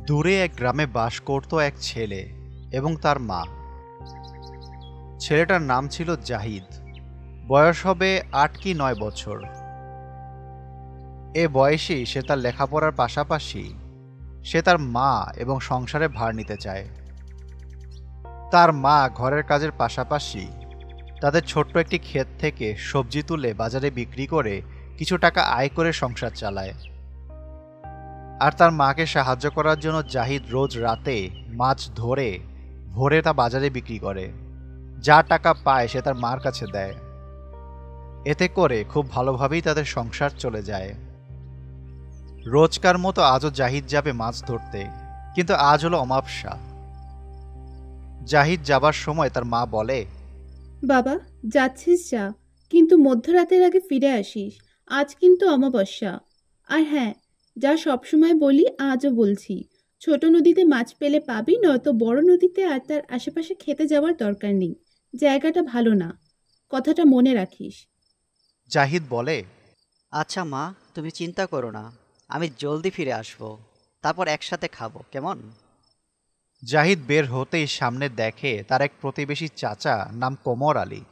দূরে এক গ্রামে বাস করত এক ছেলে এবং তার মা। ছেলেটার নাম ছিল জাহিদ। বয়স হবে ৮ কি ৯ বছর। এ বয়সেই সে তার লেখাপড়ার পাশাপাশি সে তার মা এবং সংসারে ভার নিতে চায়। তার মা ঘরের কাজের পাশাপাশি তাদের ছোট্ট একটি ক্ষেত থেকে সবজি তুলে বাজারে বিক্রি করে কিছু টাকা আয় করে সংসার চালায়। আর তার মাকে সাহায্য করার জন্য জাহিদ রোজ রাতে মাছ ধরে ভোরে তা বাজারে বিক্রি করে। যা টাকা পায় সে তার মার কাছে দেয়। এতে করে খুব ভালোভাবেই তাদের সংসার চলে যায়। রোজকার মতো আজও জাহিদ যাবে মাছ ধরতে, কিন্তু আজ হলো অমাবস্যা। জাহিদ যাবার সময় তার মা বলে, বাবা, যাচ্ছিস যা, কিন্তু মধ্যরাতের আগে ফিরে আসিস। আজ কিন্তু অমাবস্যা। আর হ্যাঁ, যা সবসময় বলি আজও বলছি, ছোট নদীতে মাছ পেলে পাবি, নয়তো বড় নদীতে আর তার আশেপাশে খেতে যাওয়ার দরকার নেই। জায়গাটা ভালো না, কথাটা মনে রাখিস। জাহিদ বলে, আচ্ছা মা, তুমি চিন্তা করো না, আমি জলদি ফিরে আসবো, তারপর একসাথে খাবো, কেমন? জাহিদ বের হতেই সামনে দেখে তার এক প্রতিবেশী চাচা নাম কোমর আলী।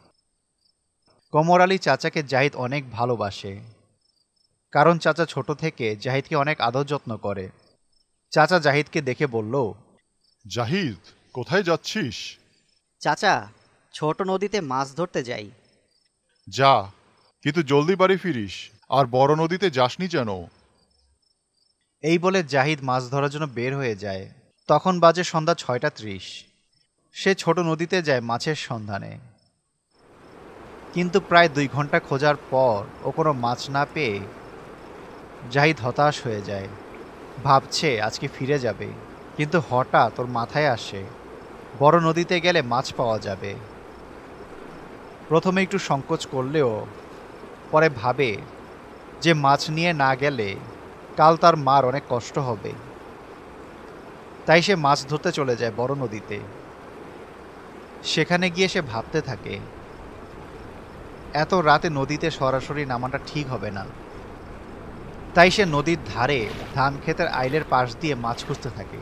কোমর আলী চাচাকে জাহিদ অনেক ভালোবাসে, কারণ চাচা ছোট থেকে জাহিদকে অনেক আদর যত্ন করে। চাচা জাহিদকে দেখে বলল, জাহিদ, কোথায় যাচ্ছিস? চাচা, ছোট নদীতে মাছ ধরতে যাই। যা, কিন্তু জলদি বাড়ি ফিরিস, আর বড় নদীতে যাসনি যেন। এই বলে জাহিদ মাছ ধরার জন্য বের হয়ে যায়। তখন বাজে সন্ধ্যা ৬:৩০। সে ছোট নদীতে যায় মাছের সন্ধানে, কিন্তু প্রায় ২ ঘন্টা খোঁজার পর ও কোনো মাছ না পেয়ে জাহিদ হতাশ হয়ে যায়। ভাবছে আজকে ফিরে যাবে, কিন্তু হঠাৎ ওর মাথায় আসে বড় নদীতে গেলে মাছ পাওয়া যাবে। প্রথমে একটু সংকোচ করলেও পরে ভাবে যে মাছ নিয়ে না গেলে কাল তার মার অনেক কষ্ট হবে। তাই সে মাছ ধরতে চলে যায় বড় নদীতে। সেখানে গিয়ে সে ভাবতে থাকে, এত রাতে নদীতে সরাসরি নামাটা ঠিক হবে না। তাই সে নদীর ধারে ধান ক্ষেতের আইলের পাশ দিয়ে মাছ খুঁজতে থাকে,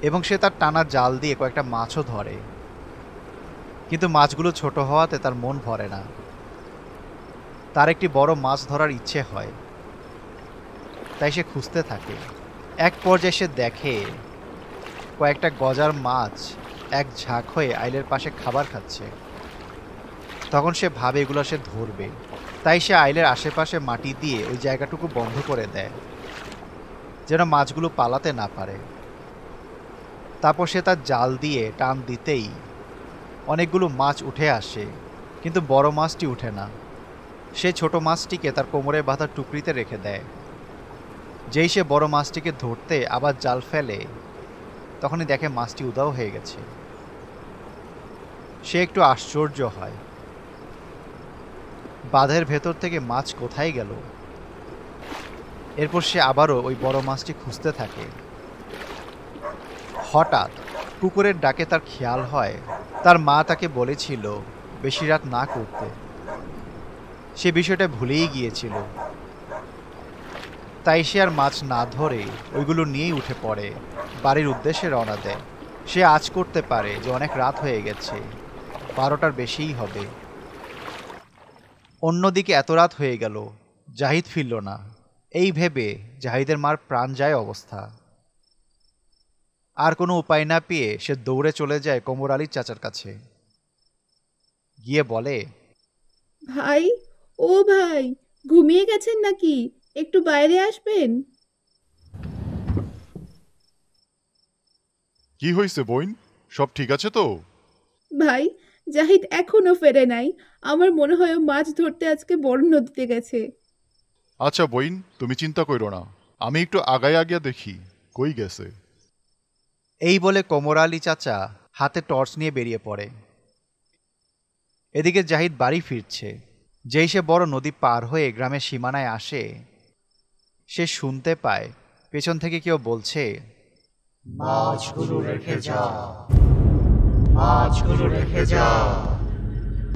এবং সে তার টানা জাল দিয়ে কয়েকটা মাছও ধরে। কিন্তু মাছগুলো ছোট হওয়াতে তার মন ভরে না। তার একটি বড় মাছ ধরার ইচ্ছে হয়, তাই সে খুঁজতে থাকে। এক পর্যায়ে সে দেখে কয়েকটা গজার মাছ এক ঝাঁক হয়ে আইলের পাশে খাবার খাচ্ছে। তখন সে ভাবে এগুলো সে ধরবে, তাই সে আইলের আশেপাশে মাটি দিয়ে ওই জায়গাটুকু বন্ধ করে দেয়, যেন মাছগুলো পালাতে না পারে। তারপর সে তার জাল দিয়ে টান দিতেই অনেকগুলো মাছ উঠে আসে, কিন্তু বড় মাছটি উঠে না। সে ছোট মাছটিকে তার কোমরে বাঁধা টুকরিতে রেখে দেয়। যেই সে বড় মাছটিকে ধরতে আবার জাল ফেলে, তখনই দেখে মাছটি উধাও হয়ে গেছে। সে একটু আশ্চর্য হয়, বাঁধের ভেতর থেকে মাছ কোথায় গেল। এরপর সে আবারও ওই বড় মাছটি খুঁজতে থাকে। হঠাৎ কুকুরের ডাকে তার খেয়াল হয় তার মা তাকে বলেছিল বেশি রাত না করতে। সে বিষয়টা ভুলেই গিয়েছিল। তাই সে আর মাছ না ধরে ওইগুলো নিয়েই উঠে পড়ে, বাড়ির উদ্দেশ্যে রওনা দেয়। সে আজ করতে পারে যে অনেক রাত হয়ে গেছে, 12টার বেশিই হবে। অন্যদিকে এত রাত হয়ে গেল, জাহিদ ফিরল না। এই ভেবে জাহিদের মার প্রাণ যায় অবস্থা। আর কোনো উপায় না পেয়ে সে দৌড়ে চলে যায় কোমর আলীর চাচার কাছে। গিয়ে বলে, ভাই, ও ভাই, ঘুমিয়ে গেছেন নাকি? একটু বাইরে আসবেন? কি হয়েছে বোন? সব ঠিক আছে তো? ভাই, জাহিদ এখনো ফেরে নাই। আমার মনে হয় ও মাছ ধরতে আজকে বড় নদীতে গেছে। আচ্ছা বোন, তুমি চিন্তা করো না, আমি একটু আগায় আগিয়ে দেখি কই গেছে। এই বলে কোমর আলী চাচা হাতে টর্চ নিয়ে বেরিয়ে পড়ে। এদিকে জাহিদ বাড়ি ফিরছে। যেই সে বড় নদী পার হয়ে গ্রামের সীমানায় আসে, সে শুনতে পায় পেছন থেকে কেউ বলছে, মাছগুলো রেখে যা, মাছগুলো রেখে যা।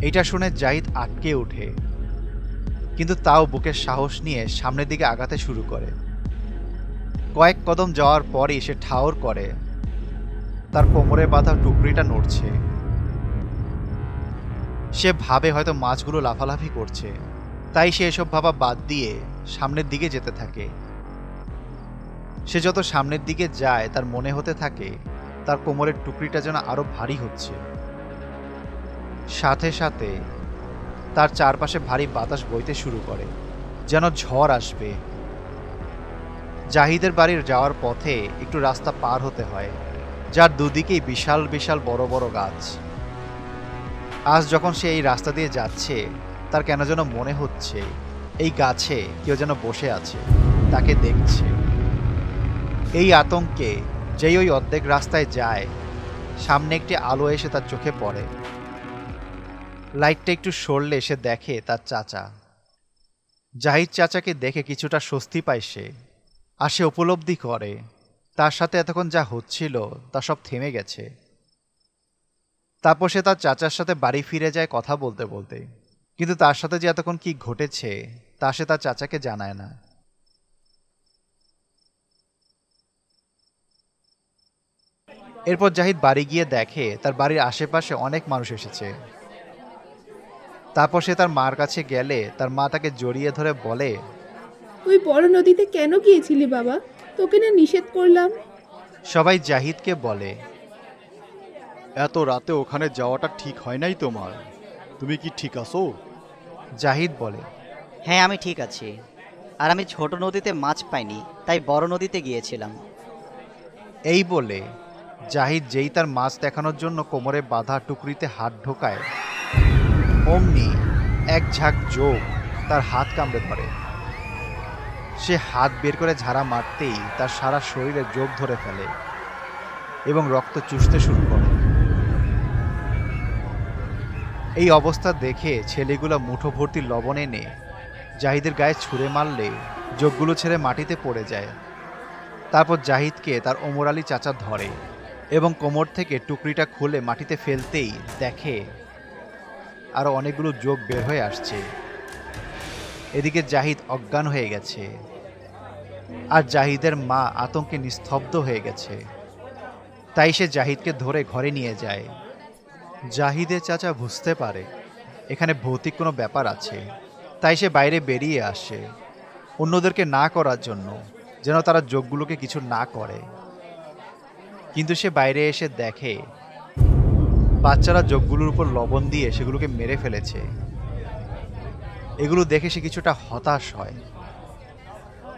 এইটা শুনে জাহিদ আটকে ওঠে, কিন্তু তাও বুকের সাহস নিয়ে সামনের দিকে আগাতে শুরু করে। কয়েক কদম যাওয়ার পরই সে ঠাউর করে তার কোমরে বাঁধা টুকরিটা নড়ছে। সে ভাবে হয়তো মাছগুলো লাফালাফি করছে, তাই সে এসব ভাবা বাদ দিয়ে সামনের দিকে যেতে থাকে। সে যত সামনের দিকে যায় তার মনে হতে থাকে তার কোমরের টুকরিটা যেন আরো ভারী হচ্ছে। সাথে সাথে তার চারপাশে ভারী বাতাস বইতে শুরু করে, যেন ঝড় আসবে। জাহিদের বাড়ির যাওয়ার পথে একটু রাস্তা পার হতে হয়, যার দুদিকেই বিশাল বিশাল বড় বড় গাছ। আজ যখন সে এই রাস্তা দিয়ে যাচ্ছে, তার কেন যেন মনে হচ্ছে এই গাছে কেউ যেন বসে আছে, তাকে দেখছে। এই আতঙ্কে যেই ওই অর্ধেক রাস্তায় যায়, সামনে একটি আলো এসে তার চোখে পড়ে। লাইটটা একটু সরলে সে দেখে তার চাচা। জাহিদ চাচাকে দেখে কিছুটা স্বস্তি পায় সে, আর সে উপলব্ধি করে তার সাথে এতক্ষণ যা হচ্ছিল তা সব থেমে গেছে। তারপর সে তার চাচার সাথে বাড়ি ফিরে যায় কথা বলতে বলতে, কিন্তু তার সাথে যে এতক্ষণ কি ঘটেছে তা সে তার চাচাকে জানায় না। এরপর জাহিদ বাড়ি গিয়ে দেখে তার বাড়ির আশেপাশে অনেক মানুষ এসেছে। তারপর সে তার মার কাছে গেলে তার মা তাকে জড়িয়ে ধরে বলে, তুই বড় নদীতে কেন গিয়েছিলি বাবা? তোকে না নিষেধ করলাম। সবাই জাহিদকে বলে, এত রাতে ওখানে যাওয়াটা ঠিক হয় নাই তোমার। তুমি কি ঠিক আছো? জাহিদ বলে, হ্যাঁ, আমি ঠিক আছি। আর আমি ছোট নদীতে মাছ পাইনি, তাই বড় নদীতে গিয়েছিলাম। এই বলে জাহিদ যেই তার মাছ দেখানোর জন্য কোমরে বাঁধা টুকরিতে হাত ঢোকায়, অমনি এক ঝাঁক জোক তার হাত কামড়ে ধরে। সে হাত বের করে ঝাড়া মারতেই তার সারা শরীরে জোক ধরে ফেলে এবং রক্ত চুষতে শুরু করে। এই অবস্থা দেখে ছেলেগুলো মুঠো ভর্তি লবণ এনে জাহিদের গায়ে ছুঁড়ে মারলে জোকগুলো ছেড়ে মাটিতে পড়ে যায়। তারপর জাহিদকে তার ওমর আলী চাচা ধরে এবং কোমর থেকে টুকরিটা খুলে মাটিতে ফেলতেই দেখে আরো অনেকগুলো জোক বের হয়ে আসছে। এদিকে জাহিদ অজ্ঞান হয়ে গেছে, আর জাহিদের মা আতঙ্কে নিস্তব্ধ হয়ে গেছে। তাই সে জাহিদকে ধরে ঘরে নিয়ে যায়। জাহিদের চাচা বুঝতে পারে এখানে ভৌতিক কোনো ব্যাপার আছে, তাই সে বাইরে বেরিয়ে আসে অন্যদেরকে না করার জন্য, যেন তারা জোকগুলোকে কিছু না করে। কিন্তু সে বাইরে এসে দেখে বাচ্চারা জোকগুলোর উপর লবণ দিয়ে সেগুলোকে মেরে ফেলেছে। এগুলো দেখে সে কিছুটা হতাশ হয়।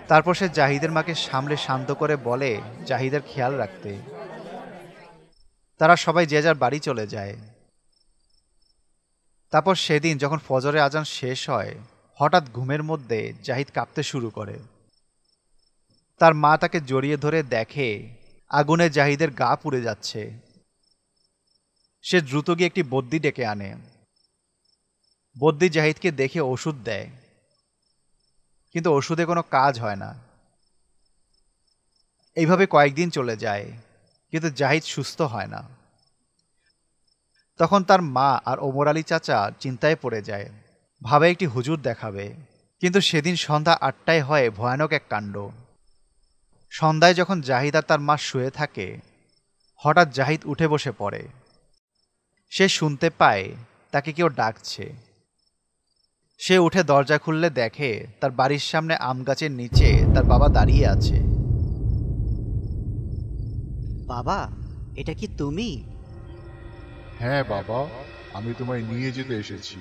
তারপর সে জাহিদের মাকে সামলে শান্ত করে বলে জাহিদের খেয়াল রাখতে। তারা সবাই যে যার বাড়ি চলে যায়। তারপর সেদিন যখন ফজরে আজান শেষ হয়, হঠাৎ ঘুমের মধ্যে জাহিদ কাঁপতে শুরু করে। তার মা তাকে জড়িয়ে ধরে দেখে আগুনে জাহিদের গা পুড়ে যাচ্ছে। সে দ্রুত গিয়ে একটি বদ্যি ডেকে আনে। বদ্যি জাহিদকে দেখে ওষুধ দেয়, কিন্তু ওষুধে কোনো কাজ হয় না। এইভাবে কয়েকদিন চলে যায়, কিন্তু জাহিদ সুস্থ হয় না। তখন তার মা আর ওমর আলী চাচা চিন্তায় পড়ে যায়, ভাবে একটি হুজুর দেখাবে। কিন্তু সেদিন সন্ধ্যা 8টায় হয় ভয়ানক এক কাণ্ড। সন্ধ্যায় যখন জাহিদ আর তার মা শুয়ে থাকে, হঠাৎ জাহিদ উঠে বসে পড়ে। সে শুনতে পায় তাকে কেউ ডাকছে। সে উঠে দরজা খুললে দেখে তার বাড়ির সামনে আম গাছের নিচে তার বাবা দাঁড়িয়ে আছে। বাবা, এটা কি তুমি? হ্যাঁ বাবা, আমি তোমায় নিয়ে যেতে এসেছি,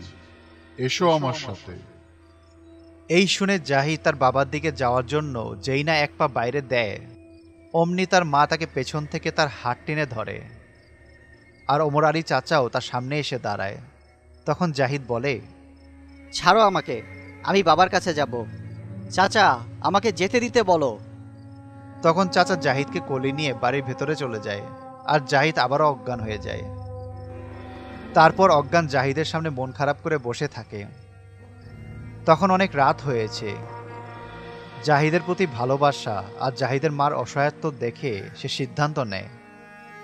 এসো আমার সাথে। এই শুনে জাহিদ তার বাবার দিকে যাওয়ার জন্য যেই না এক পা বাইরে দেয়, অমনি তার মা তাকে পেছন থেকে তার হাত টেনে ধরে, আর ওমর আলী চাচাও তার সামনে এসে দাঁড়ায়। তখন জাহিদ বলে, ছাড়ো আমাকে, আমি বাবার কাছে যাব। চাচা, আমাকে যেতে দিতে বলো। তখন চাচা জাহিদকে কোলে নিয়ে বাড়ির ভেতরে চলে যায়, আর জাহিদ আবারও অজ্ঞান হয়ে যায়। তারপর অজ্ঞান জাহিদের সামনে মন খারাপ করে বসে থাকে। তখন অনেক রাত হয়েছে। জাহিদের প্রতি ভালোবাসা আর জাহিদের মার অসহায়ত্ব দেখে সে সিদ্ধান্ত নেয়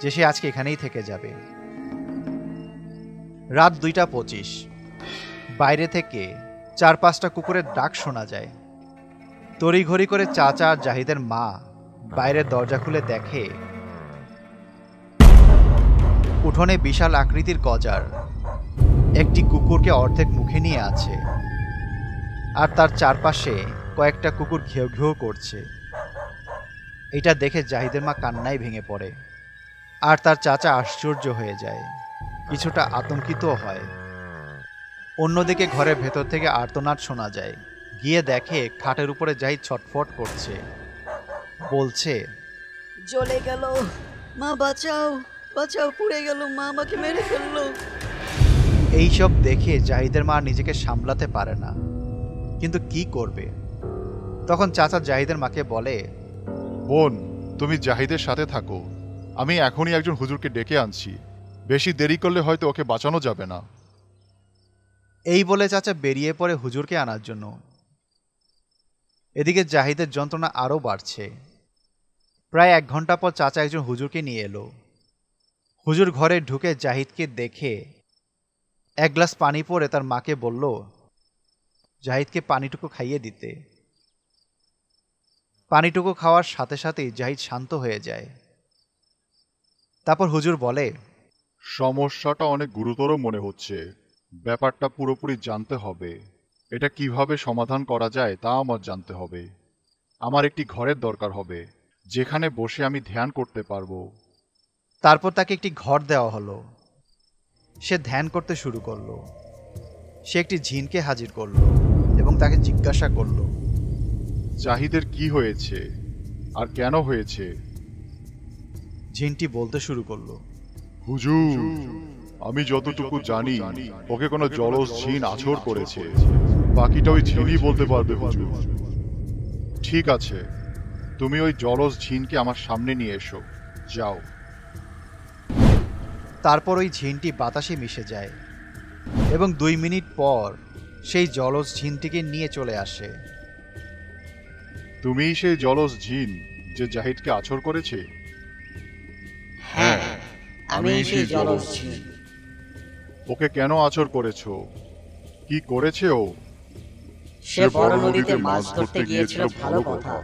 যে সে আজকে এখানেই থেকে যাবে। রাত 2:25। বাইরে থেকে 4-5টা কুকুরের ডাক শোনা যায়। তড়িঘড়ি করে চাচা আর জাহিদের মা বাইরের দরজা খুলে দেখে উঠোনে বিশাল আকৃতির গজার একটি কুকুরকে অর্ধেক মুখে নিয়ে আছে, আর তার চারপাশে কয়েকটা কুকুর ঘেউ ঘেউ করছে। এটা দেখে জাহিদের মা কান্নায় ভেঙে পড়ে, আর তার চাচা আশ্চর্য হয়ে যায়, কিছুটা আতঙ্কিতও হয়। অন্যদিকে ঘরের ভেতর থেকে আর্তনাদ শোনা যায়। গিয়ে দেখে খাটের উপরে জাহিদ ছটফট করছে, বলছে, জ্বলে গেল, মা বাঁচাও, বাঁচাও, পুড়ে গেল, মা আমাকে মেরে ফেললো। এইসব দেখে জাহিদের মা নিজেকে সামলাতে পারে না, কিন্তু কি করবে। তখন চাচা জাহিদের মাকে বলে, বোন, তুমি জাহিদের সাথে থাকো, আমি এখনই একজন হুজুরকে ডেকে আনছি। বেশি দেরি করলে হয়তো ওকে বাঁচানো যাবে না। এই বলে চাচা বেরিয়ে পড়ে হুজুরকে আনার জন্য। এদিকে জাহিদের যন্ত্রণা আরও বাড়ছে। প্রায় 1 ঘন্টা পর চাচা একজন হুজুরকে নিয়ে এলো। হুজুর ঘরে ঢুকে জাহিদকে দেখে 1 গ্লাস পানি পরে তার মাকে বলল জাহিদকে পানিটুকু খাইয়ে দিতে। পানিটুকু খাওয়ার সাথে সাথেই জাহিদ শান্ত হয়ে যায়। তারপর হুজুর বলে, সমস্যাটা অনেক গুরুতর মনে হচ্ছে। ব্যাপারটা পুরোপুরি জানতে হবে। এটা কিভাবে সমাধান করা যায় তা আমার জানতে হবে। আমার একটি ঘরের দরকার হবে, যেখানে বসে আমি ধ্যান করতে পারবো। তারপর তাকে একটি ঘর দেওয়া হলো। সে ধ্যান করতে শুরু করলো। সে একটি জিনকে হাজির করলো এবং তাকে জিজ্ঞাসা করলো, জাহিদের কি হয়েছে আর কেন হয়েছে? জিনটি বলতে শুরু করলো, হুজুর, আমি যতটুকু জানি ওকে কোনো জলজ জিন আছর করেছে। বাকিটা ওই জিনই বলতে পারবে হুজুর। ঠিক আছে, তুমি ওই জলজ জিনকে আমার সামনে নিয়ে এসো, যাও। তারপর ওই ঝিনটি বাতাসে মিশে যায় এবং 2 মিনিট পর সেই জলজ ঝিনটিকে নিয়ে চলে আসে। তুমিই সেই জলজ জিন যে জাহিদকে আছর করেছে? হ্যাঁ, আমি সেই জলজ জিন। ওকে কেন আছর করেছো? কি করেছে ও? সে বড় নদীতে মাছ ধরতে গিয়েছিল, ভালো কথা।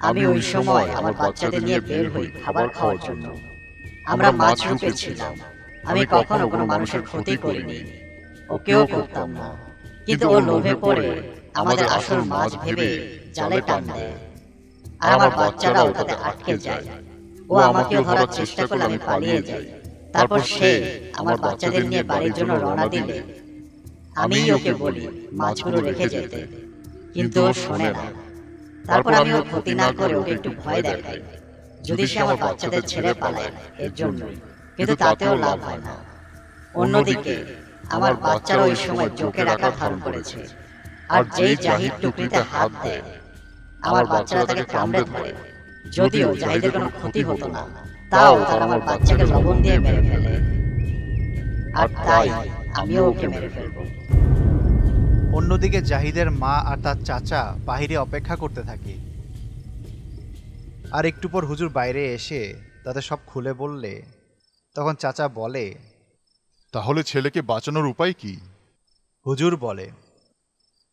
আমি ওই সময় আমার বাচ্চাদের নিয়ে বের হই খাবার খাওয়ার জন্য। আমরা মাছ রূপে ছিলাম। আমি কখনো কোনো মানুষের ক্ষতি করিনি, ওকেও করতাম না। কিন্তু ও লোভে পড়ে আমাদের আসল মাছ ভেবে জালে টান দেয়, আর আমার বাচ্চারা ওটাতে আটকে যায়। ও আমাকেও ধরার চেষ্টা করলে আমি পালিয়ে যাই। তারপর সে আমার বাচ্চাদের নিয়ে বাড়ির জন্য রওনা দিলে আমি ওকে বলি মাছগুলো রেখে যেতে, কিন্তু ও শোনে না। তারপর আমি ওর ক্ষতি না করে ওকে একটু ভয় দেখাই, যদি সে আমার বাচ্চাদের ছেড়ে পালায় এর জন্যই। কিন্তু তাতেও লাভ হয় না। অন্যদিকে আমার বাচ্চারা ওই সময় জোকের আকার ধারণ করেছে, আর যেই জাহিদ টুকরিতে হাত দেয় আমার বাচ্চারা তাকে কামড়ে ধরে। যদিও জাহিদের কোনো ক্ষতি হতো না, তাও তারা আমার বাচ্চাকে লবণ দিয়ে মেরে ফেলে, আর তাই আমিও ওকে মেরে ফেলবো। অন্যদিকে জাহিদের মা আর তার চাচা বাহিরে অপেক্ষা করতে থাকে। আর একটু পর হুজুর বাইরে এসে তাদের সব খুলে বললে তখন চাচা বলে, তাহলে ছেলেকে বাঁচানোর উপায় কি? হুজুর বলে,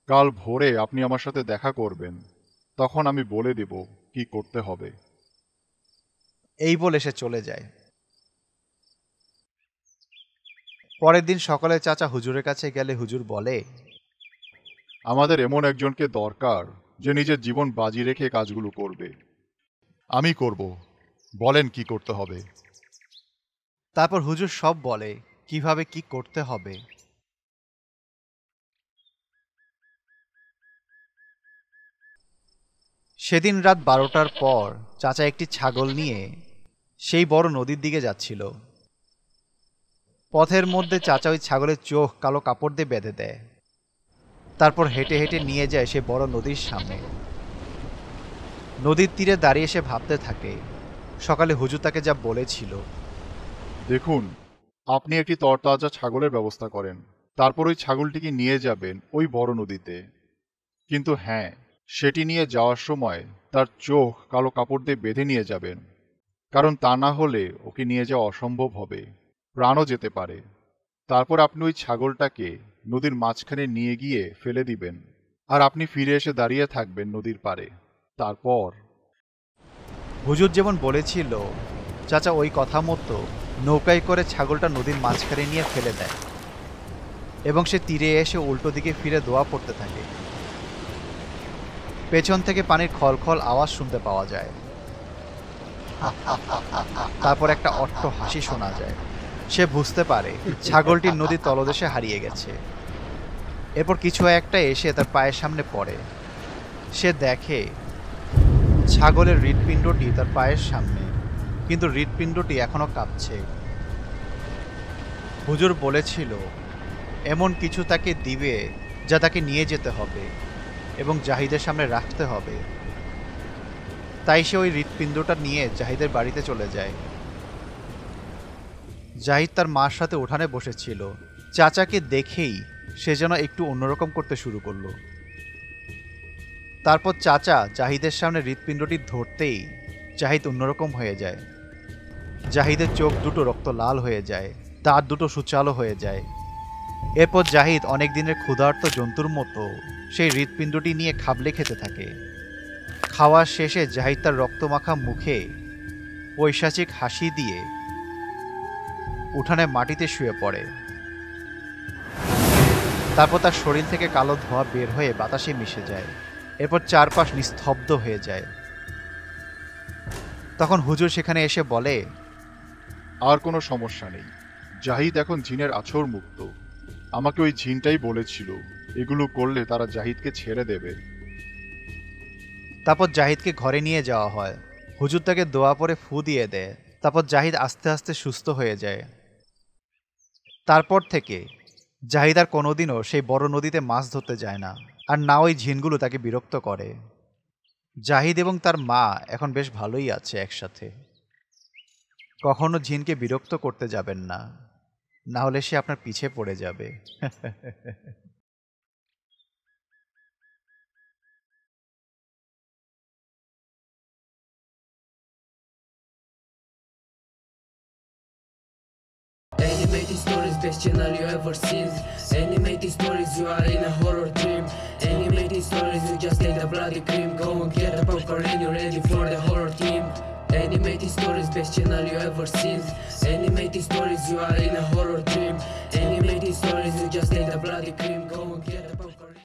কাল ভোরে আপনি আমার সাথে দেখা করবেন, তখন আমি বলে দেব কি করতে হবে। এই বলে সে চলে যায়। পরের দিন সকালে চাচা হুজুরের কাছে গেলে হুজুর বলে, আমাদের এমন একজনকে দরকার যে নিজের জীবন বাজি রেখে কাজগুলো করবে। আমি করব, বলেন কি করতে হবে। তারপর হুজুর সব বলে কিভাবে কি করতে হবে। সেদিন রাত 12টার পর চাচা একটি ছাগল নিয়ে সেই বড় নদীর দিকে যাচ্ছিল। পথের মধ্যে চাচা ওই ছাগলের চোখ কালো কাপড় দিয়ে বেঁধে দেয়। তারপর হেঁটে হেঁটে নিয়ে যায় সে বড় নদীর সামনে। নদীর তীরে দাঁড়িয়ে সে ভাবতে থাকে সকালে হুজুর তাকে যা বলেছিল। দেখুন, আপনি একটি তরতাজা ছাগলের ব্যবস্থা করেন, তারপর ওই ছাগলটিকে নিয়ে যাবেন ওই বড় নদীতে। কিন্তু হ্যাঁ, সেটি নিয়ে যাওয়ার সময় তার চোখ কালো কাপড় দিয়ে বেঁধে নিয়ে যাবেন, কারণ তা না হলে ওকে নিয়ে যাওয়া অসম্ভব হবে, প্রাণও যেতে পারে। তারপর আপনি ওই ছাগলটাকে নদীর মাঝখানে নিয়ে গিয়ে ফেলে দিবেন, আর আপনি ফিরে এসে দাঁড়িয়ে থাকবেন নদীর পাড়ে। তারপর হুজুর যেমন বলেছিল, চাচা ওই কথা মতো নৌকায় করে ছাগলটা নদীর মাঝখানে নিয়ে ফেলে দেয় এবং সে তীরে এসে উল্টো দিকে ফিরে দোয়া পড়তে থাকে। পেছন থেকে পানির খলখল আওয়াজ শুনতে পাওয়া যায়। তারপর একটা অট্ট হাসি শোনা যায়। সে বুঝতে পারে ছাগলটি নদীর তলদেশে হারিয়ে গেছে। এরপর কিছু একটা এসে তার পায়ের সামনে পড়ে। সে দেখে ছাগলের হৃৎপিণ্ডটি তার পায়ের সামনে, কিন্তু হৃৎপিণ্ডটি এখনো কাঁপছে। হুজুর বলেছিল এমন কিছু তাকে দিবে যা তাকে নিয়ে যেতে হবে এবং জাহিদের সামনে রাখতে হবে। তাই সে ওই হৃৎপিণ্ডটা নিয়ে জাহিদের বাড়িতে চলে যায়। জাহিদ তার মার সাথে উঠানে বসেছিল। চাচাকে দেখেই সে যেন একটু অন্যরকম করতে শুরু করলো। তারপর চাচা জাহিদের সামনে হৃৎপিণ্ডটি ধরতেই জাহিদ অন্যরকম হয়ে যায়। জাহিদের চোখ দুটো রক্ত লাল হয়ে যায়, দাঁত দুটো সুচালো হয়ে যায়। এরপর জাহিদ অনেক দিনের ক্ষুধার্ত জন্তুর মতো সেই হৃৎপিণ্ডটি নিয়ে খাবলে খেতে থাকে। খাওয়ার শেষে জাহিদ তার রক্তমাখা মুখে পৈশাচিক হাসি দিয়ে উঠানে মাটিতে শুয়ে পড়ে। তারপর তার শরীর থেকে কালো ধোঁয়া বের হয়ে বাতাসে মিশে যায়। এরপর চারপাশ নিস্তব্ধ হয়ে যায়। তখন হুজুর সেখানে এসে বলে, আর কোনো সমস্যা নেই, জাহিদ এখন জিনের আছর মুক্ত। আমাকে ওই জিনটাই বলেছিল এগুলো করলে তারা জাহিদকে ছেড়ে দেবে। তারপর জাহিদকে ঘরে নিয়ে যাওয়া হয়। হুজুর তাকে দোয়া পরে ফু দিয়ে দেয়। তারপর জাহিদ আস্তে আস্তে সুস্থ হয়ে যায়। তারপর থেকে জাহিদ আর কোনোদিনও সেই বড় নদীতে মাছ ধরতে যায় না, আর না ওই ঝিনগুলো তাকে বিরক্ত করে। জাহিদ এবং তার মা এখন বেশ ভালোই আছে একসাথে। কখনো ঝিনকে বিরক্ত করতে যাবেন না, না হলে সে আপনার পিছে পড়ে যাবে। Animated stories, best channel you ever seen. Animated stories, you are in a horror dream. Animated stories, you just take the bloody cream. Go and get the popcorn and you're ready for the horror team. Animated stories, best channel you ever seen. Animated stories, you are in a horror dream. Animated stories, you just take the bloody cream. Go and get the